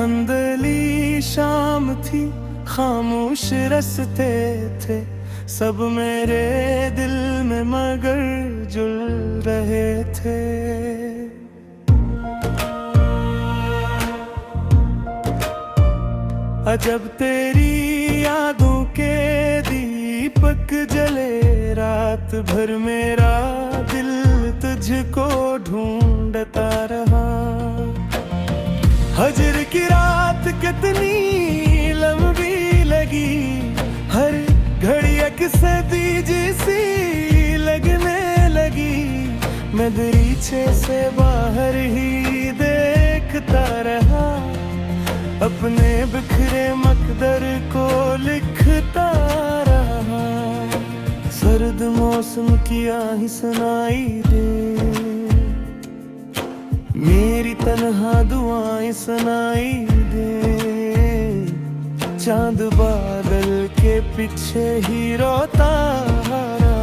धुंधली शाम थी, खामोश रस्ते थे, सब मेरे दिल में मगर जुल रहे थे। अजब तेरी यादों के दीपक जले, रात भर मेरा दिल तुझको ढूंढता रहा। हजर की रात कितनी लंबी लगी, हर घड़ी एक सदी जैसी लगने लगी। मैं दरीचे से बाहर ही देखता रहा, अपने बिखरे मकदर को लिखता रहा। सर्द मौसम की आही सुनाई दे, मेरी तन्हा दुआएं सुनाई दे। चांद बादल के पीछे ही रोता रहा,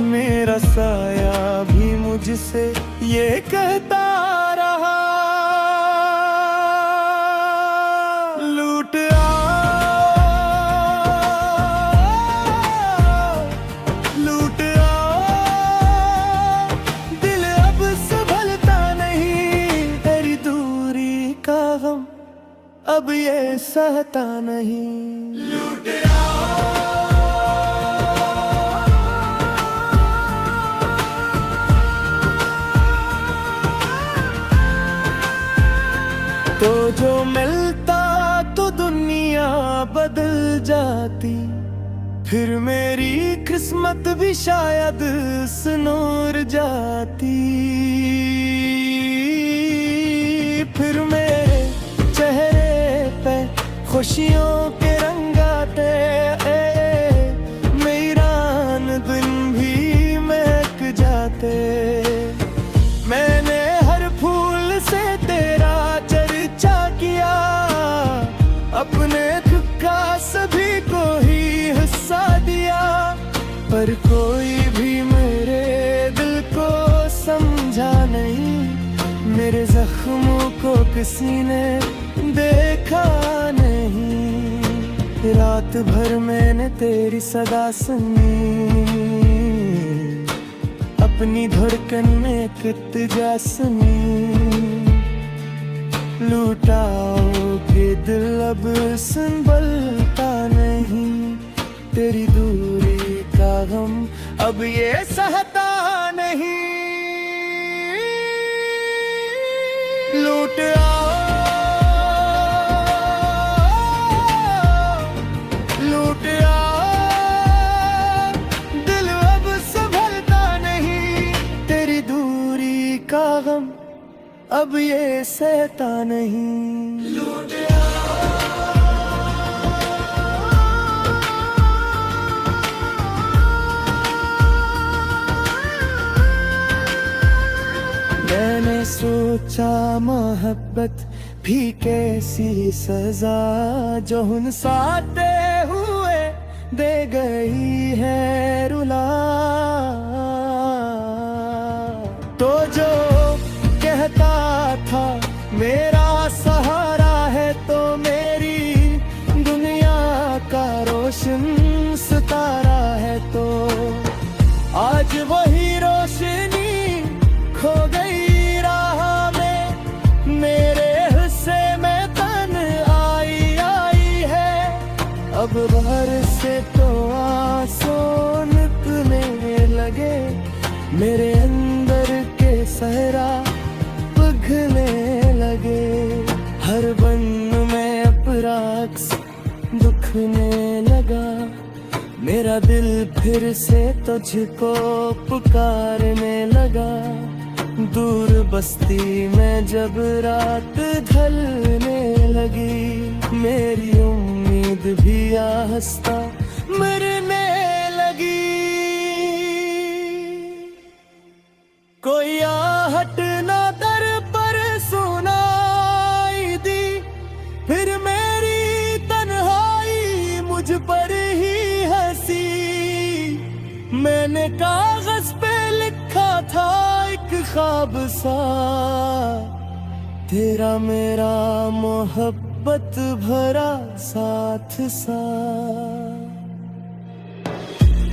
मेरा साया भी मुझसे ये कहता रहा। लूट लूट दिल अब संभलता नहीं, तेरी दूरी का गम अब ये सहता नहीं। लूट तो जो मिलता तो दुनिया बदल जाती, फिर मेरी किस्मत भी शायद सुनूर जाती। फिर मेरे चेहरे पे खुशियों के रंग आते, मेरान दिन भी महक जाते। मैंने हर फूल से तेरा चर्चा किया, अपने दुख का सभी को ही हिस्सा दिया। पर कोई भी मेरे दिल को समझा नहीं, मेरे जख्मों को किसी ने देखा नहीं। रात भर मैंने तेरी सदा सुनी, अपनी धड़कन में इल्तिजा सुनी। लूटाओगे दिल अब संभलता नहीं, तेरी दूरी का गम अब ये सहता नहीं। लूट लूट दिल अब संभलता नहीं, तेरी दूरी का गम अब ये सहता नहीं। लूट मैंने सोचा मोहब्बत भी कैसी सजा, जो हुनसाते हुए दे गई है रुला। तो जो कहता था मेरा सहारा है, तो मेरी दुनिया का रोशन सितारा है। तो आज वही रोशनी खो गई राह में, मेरे हिस्से में तन आई है। अब बाहर से तो आंसू निकलने लगे, मेरे अंदर के सहरा पिघलने लगे। हर बन में अपराक्स दुखने लगा, मेरा दिल फिर से तुझको पुकारने लगा। दूर बस्ती में जब रात ढलने लगी, मेरी उम्मीद भी आहिस्ता मरने लगी। कोई आहट ना दर पर सुनाई दी, फिर मेरी तन्हाई मुझ पर ही हंसी। मैंने कागज पे लिखा था एक ख्वाब सा, तेरा मेरा मोहब्बत भरा साथ साथ।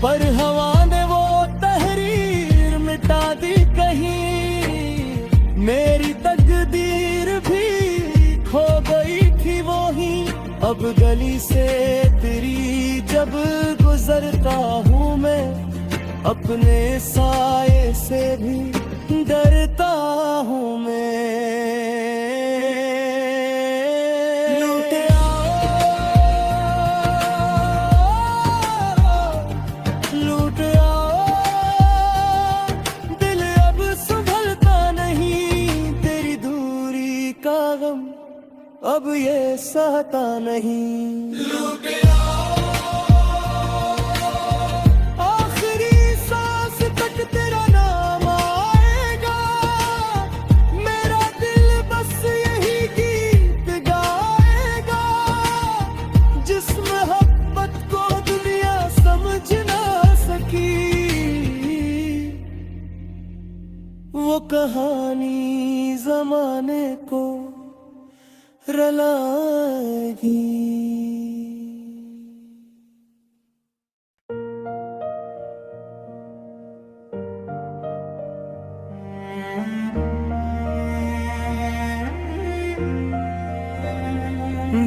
पर हवा ने वो तहरीर मिटा दी कहीं, मेरी तकदीर भी खो गई थी वो ही। अब गली से तेरी जब गुजरता हूँ मैं, अपने साये से भी डरता हूँ मैं। लूट आओ दिल अब संभलता नहीं, तेरी दूरी का गम अब ये सहता नहीं। लूट आखिरी सांस तक तेरा नाम आएगा, मेरा दिल बस यही गीत गाएगा। जिस मोहब्बत को दुनिया समझ ना सकी, वो कहानी जमाने को रलाएगी।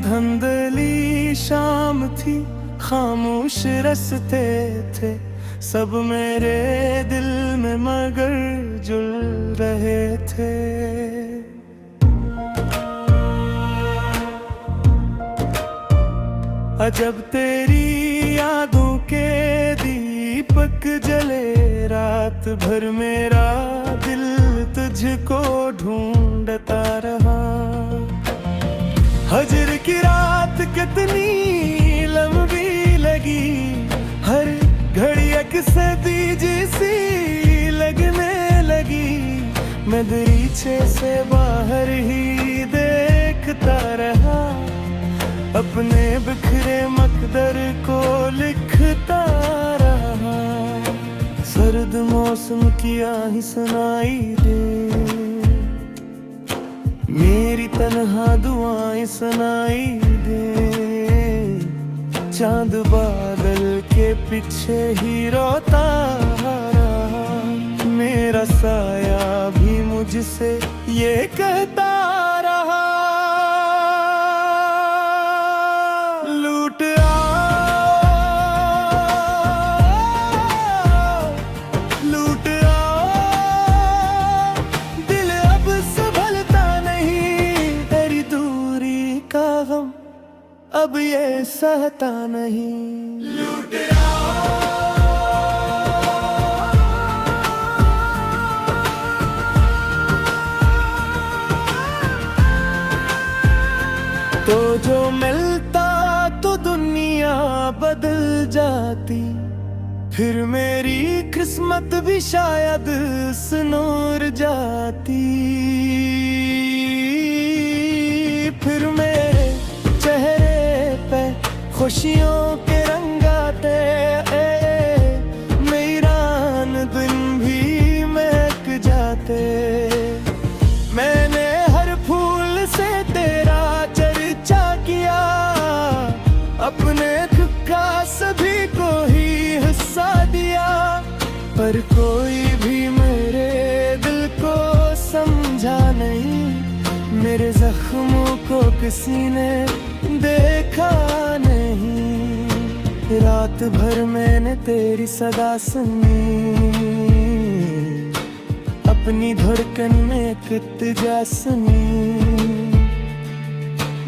धुंधली शाम थी, खामोश रस्ते थे, सब मेरे दिल में मगर जुल रहे थे। अजब तेरी यादों के दीपक जले, रात भर मेरा दिल तुझको ढूंढता रहा। हजर की रात कितनी लंबी लगी, हर घड़ी अक्से दीजी सी लगने लगी। मैं दरीचे से बाहर ही देखता रहा, अपने बिखरे मकदर को लिखता रहा। सर्द मौसम की आही सुनाई दे, मेरी तन्हा दुआएं सुनाई दे। चांद बादल के पीछे ही रोता रहा, मेरा साया भी मुझसे ये कहता रहा। लूट आओ दिल अब संभलता नहीं, तेरी दूरी का गम अब ये सहता नहीं। लूट तो जो मिलता तो दुनिया बदल जाती, फिर मेरी किस्मत भी शायद सुनूर जाती। फिर मेरे चेहरे पे खुशियों के रंग आते, मेरान दिन भी महक जाते। मैंने हर फूल से तेरा चर्चा किया, अपने दुख का सभी को ही हिस्सा दिया। पर कोई भी मेरे दिल को समझा नहीं, मेरे जख्मों को किसी ने देखा नहीं। रात भर मैंने तेरी सदा सुनी, अपनी धड़कन में इल्तिजा सुनी।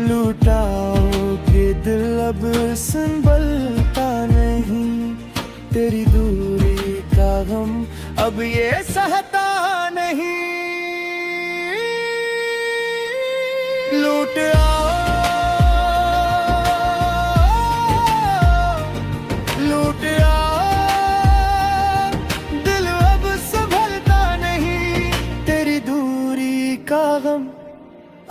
लूटाओगे दिल अब संभलता नहीं, तेरी दूरी का गम अब ये सहता नहीं। लूट आओ दिल अब संभलता नहीं, तेरी दूरी का गम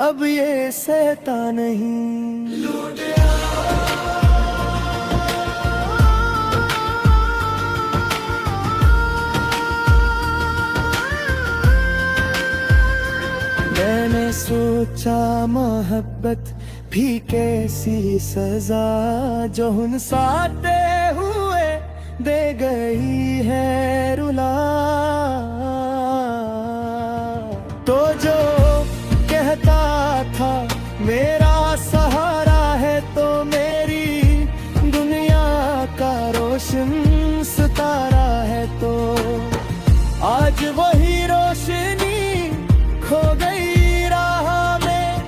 अब ये सहता नहीं। लूट मैंने सोचा मोहब्बत भी कैसी सजा जो हुनसाते हुए दे गई है रुला। तो जो कहता था मेरा सहारा है तो मेरी दुनिया का रोशन सितारा है, तो आज वही रोशनी खो गई राह में,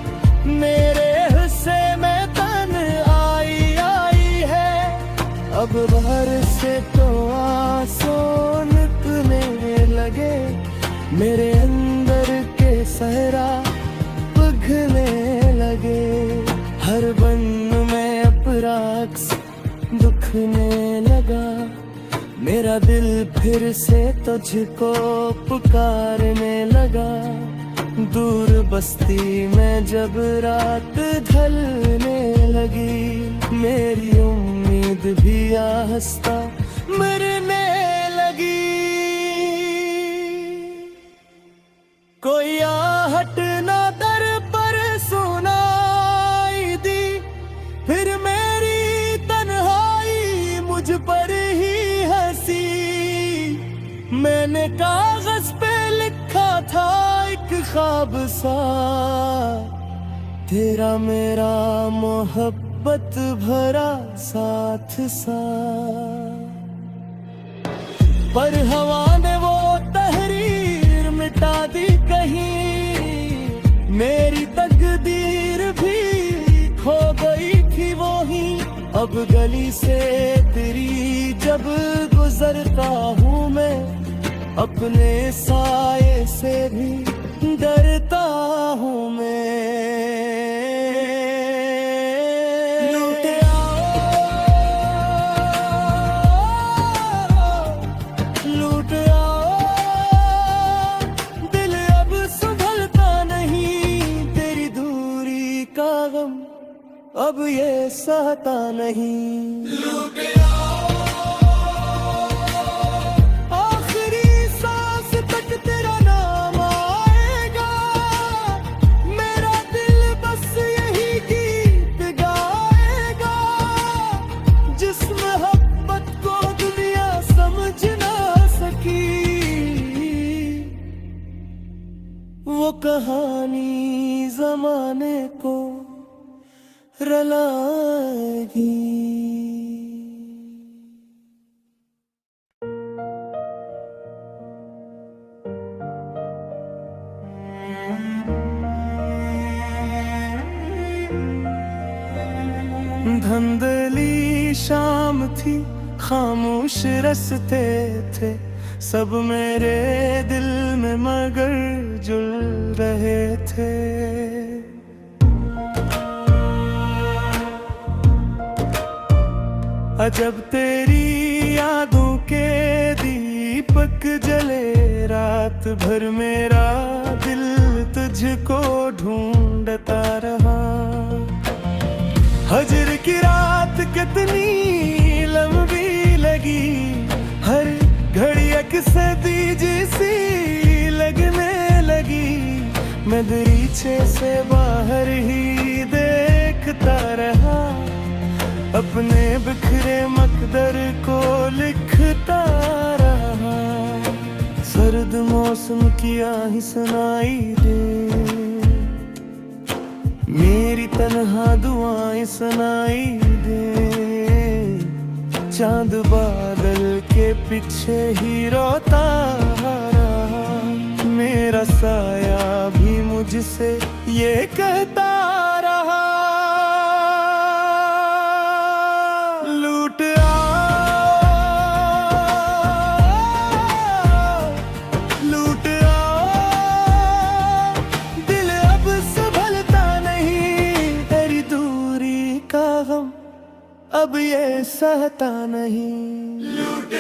मेरे हिस्से में तन आई है। अब बाहर से तो आंसू निकलने लगे, मेरे अंदर के सहरा पिघलने लगे। हर बंद में अपराक्स दुखने लगा, मेरा दिल फिर से तुझको पुकारने लगा। दूर बस्ती में जब रात ढलने लगी, मेरी उम्मीद भी आहिस्ता मरने लगी। कोई आहट ना दर पर सुनाई दी, फिर मेरी तन्हाई मुझ पर ही हंसी। मैंने कागज पे लिखा था एक ख्वाब सा, तेरा मेरा मोहब्बत भरा साथ सा। पर हवा ने वो तहरीर मिटा दी कहीं, मेरी तकदीर भी खो गई थी वही। अब गली से तेरी जब गुजरता हूँ मैं, अपने साये से भी डरता हूँ मैं। लूट आओ दिल अब संभलता नहीं, तेरी दूरी का गम अब ये सहता नहीं। लूट आखिरी सांस तक तेरा नाम आएगा, मेरा दिल बस यही गीत गाएगा। जिस मोहब्बत को दुनिया समझ ना सकी, वो कहानी जमाने को रलाएगी। धुंधली शाम थी, खामोश रस्ते थे, सब मेरे दिल में मगर जुल रहे थे। अजब तेरी यादों के दीपक जले, रात भर मेरा दिल तुझको ढूंढता रहा। हजर की रात कितनी लंबी लगी, हर घड़ी एक सदी जैसी लगने लगी। मैं दरीचे से बाहर ही देखता रहा, अपने बिखरे मकदर को लिखता रहा। सर्द मौसम की आही सुनाई दे, मेरी तन्हा दुआएं सुनाई दे। चांद बादल के पीछे ही रोता रहा, मेरा साया भी मुझसे ये कहता रहा। अब ये सहता नहीं। लूट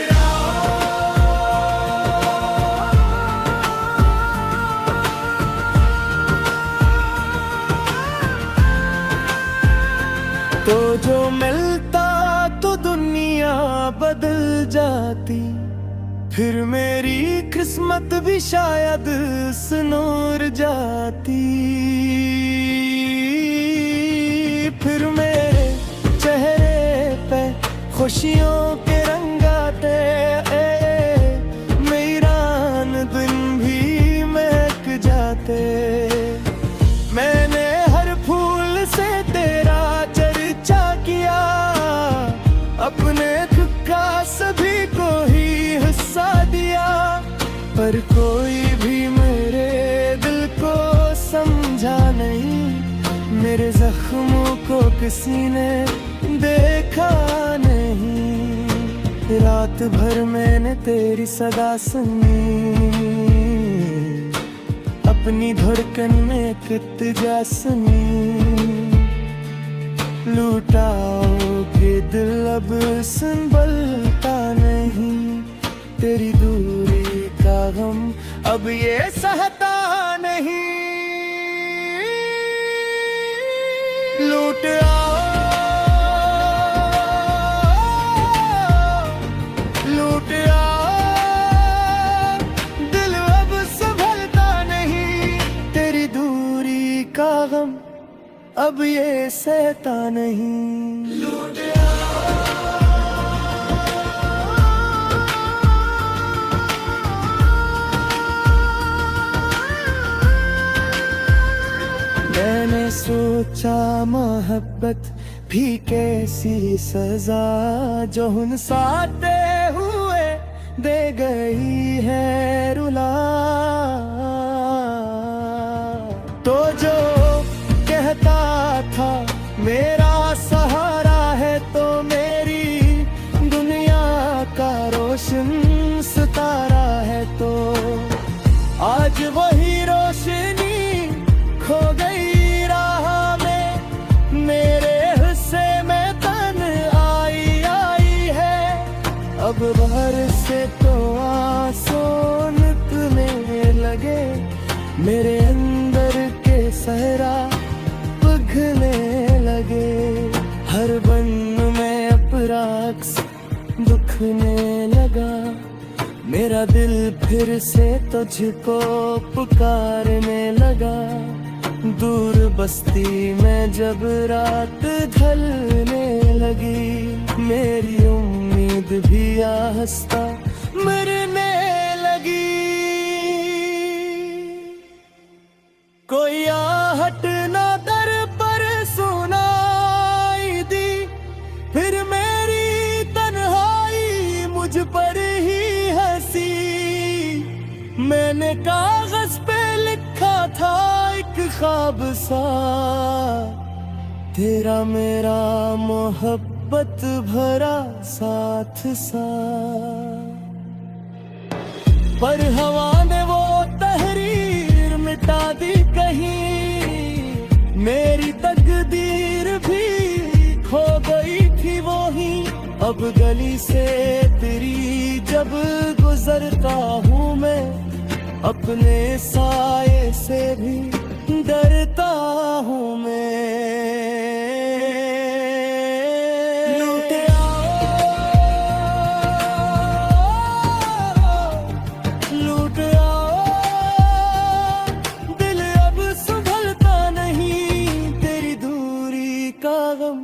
तो जो मिलता तो दुनिया बदल जाती, फिर मेरी किस्मत भी शायद सुनूर जाती। खुशियों के रंगाते मेरान दिन भी महक जाते। मैंने हर फूल से तेरा चर्चा किया, अपने दुख का सभी को ही हिस्सा दिया, पर कोई भी मेरे दिल को समझा नहीं। मेरे जख्मों को किसी ने देखा नहीं। रात भर मैंने तेरी सदा सुनी, अपनी धड़कन में एक इल्तिजा सुनी। लुटाओगे दिल अब संभलता नहीं, तेरी दूरी का गम अब ये सहता नहीं। लूट आओ, लूट आओ, दिल अब संभलता नहीं, तेरी दूरी का गम अब ये सहता नहीं। लूट मैंने सोचा मोहब्बत भी कैसी सजा, जो हुनसाते हुए दे गई है रुला। तो जो कहता था मेरा सहारा है, तो मेरी दुनिया का रोशन सितारा है, तो आज वही रोशनी खो गई राह में। मेरे हिस्से में तन्हाई आई है, अब बाहर से तो आंसू निकलने लगे। मेरे अंदर के सहरा पिघलने लगे, हर बन में अपराक्स दुखने लगा। मेरा दिल फिर से तुझको पुकारने लगा। दूर बस्ती में जब रात ढलने लगी, मेरी उम्मीद भी आहिस्ता मरने लगी। कोई आहट ना दर पर सुनाई दी, फिर मेरी तन्हाई मुझ पर ही हंसी। मैंने कागज पे लिखा था एक ख्वाब सा, तेरा मेरा मोहब्बत भरा साथ सा। पर हवा ने वो तहरीर मिटा दी कहीं, मेरी तकदीर भी खो गई थी वो ही। अब गली से तेरी जब गुजरता हूँ मैं, अपने साये से भी डरता हूँ मैं। लूट आओ, लूट आओ, दिल अब संभलता नहीं, तेरी दूरी का गम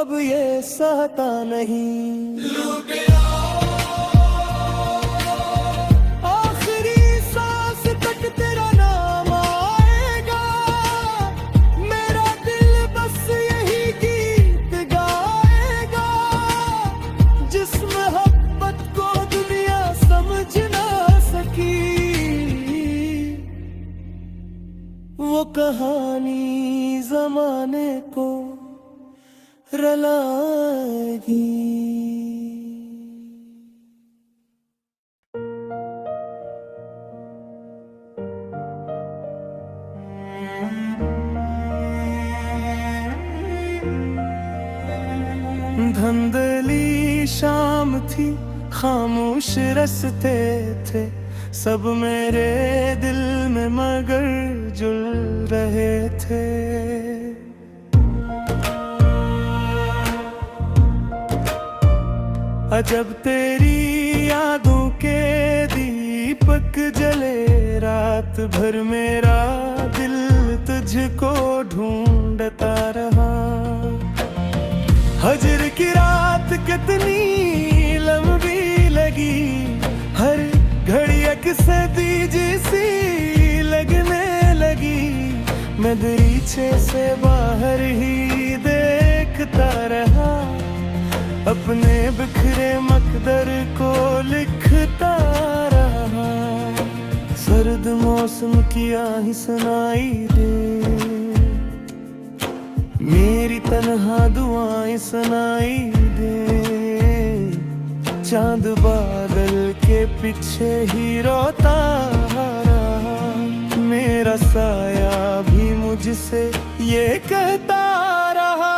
अब ये सहता नहीं। लूट वो कहानी जमाने को रलाएगी। धुंधली शाम थी, खामोश रस्ते थे, सब मेरे दिल में मगर जुल रहे थे। अजब तेरी यादों के दीपक जले, रात भर मेरा दिल तुझको ढूंढता रहा। हजर की रात रात कितनी लंबी लगी, हर घड़ी एक सदी जैसी लगने लगी। मैं दरीचे से बाहर ही देखता रहा, अपने बिखरे मकदर को लिखता रहा। सर्द मौसम की आही सुनाई दे, मेरी तन्हा दुआएं सुनाई दे। चांद बादल के पीछे ही रोता रहा, मेरा साया भी मुझसे ये कहता रहा।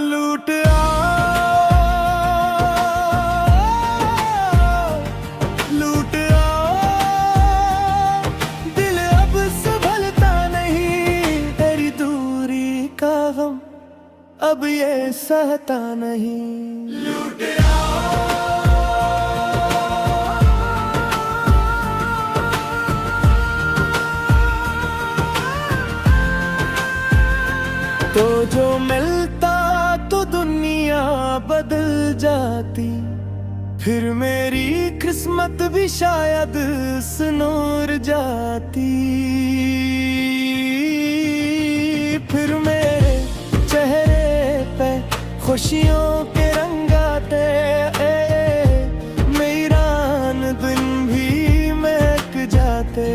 लूट आओ, लूट आओ, दिल अब संभलता नहीं। तेरी दूरी का गम अब ये सहता नहीं। लूट तो जो मिलता तो दुनिया बदल जाती, फिर मेरी किस्मत भी शायद सुनूर जाती। फिर मेरे चेहरे पे खुशियों के रंग आते, मेरान दिन भी महक जाते।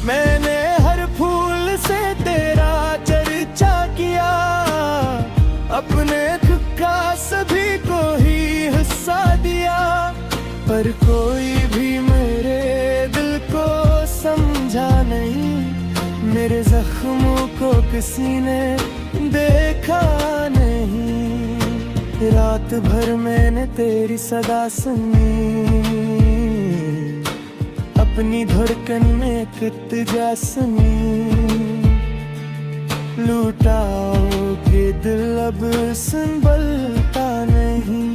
मैंने हर फूल से तेरा चर्चा किया, अपने दुख का सभी को ही हिस्सा दिया। पर कोई भी मेरे दिल को समझा नहीं, मेरे जख्मों को किसी ने देखा नहीं। रात भर मैंने तेरी सदा सुनी, अपनी धड़कन में कितजा सुनी। लूटाओगे दिल अब संभलता नहीं,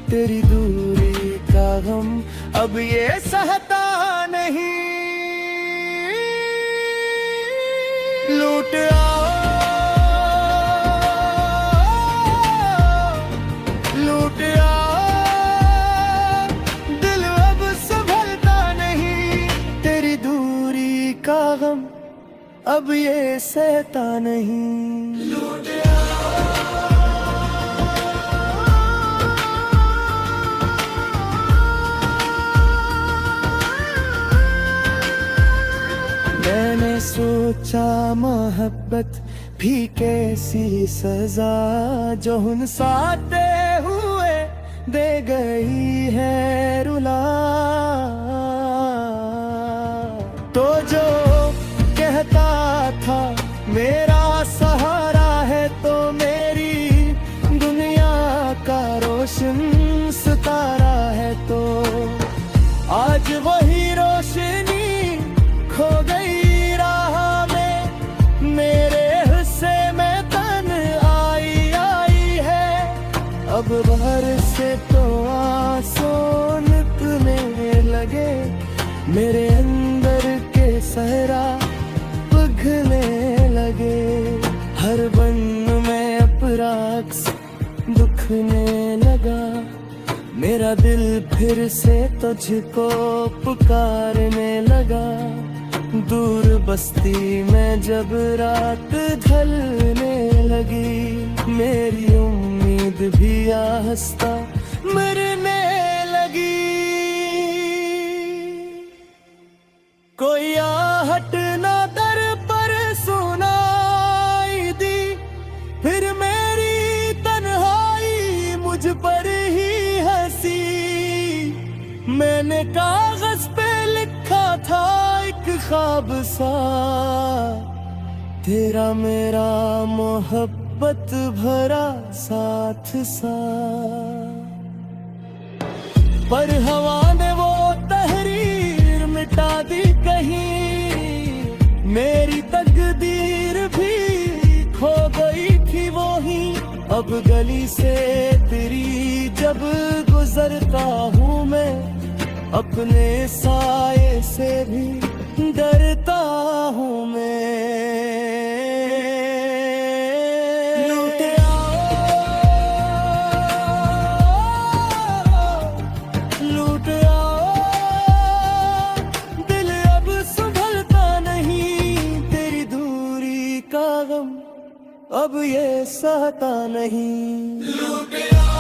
तेरी दूरी का गम अब ये सहता नहीं। लूट आओ, लूट आओ, दिल अब संभलता नहीं। तेरी दूरी का गम अब ये सहता नहीं। लूट मैंने सोचा मोहब्बत भी कैसी सजा, जो हुनसाते हुए दे गई है रुला। तो जो कहता था मेरा सहारा है, तो मेरी दुनिया का रोशन सितारा है। तो आज वही रोशनी खो गई राह में, मेरे हिस्से में तन आई है। अब बाहर से तो आंसू निकलने लगे, मेरे अंदर के सहरा पिघलने लगे। हर बन में अपराक्स दुखने लगा, मेरा दिल फिर से तुझको पुकारने लगा। दूर बस्ती में जब रात ढलने लगी, मेरी उम्मीद भी आहिस्ता मरने लगी। कोई आहट ना दर पर सुनाई दी, फिर मेरी तन्हाई मुझ पर ही हंसी। मैंने कागज पे लिखा था एक ख्वाब सा, तेरा मेरा मोहब्बत भरा साथ सा। पर हवा ने वो तहरीर मिटा दी कहीं, मेरी तकदीर भी खो गई थी वो ही। अब गली से तेरी जब गुजरता हूँ मैं, अपने साये से भी डरता हूँ मैं। अब ये सहता नहीं।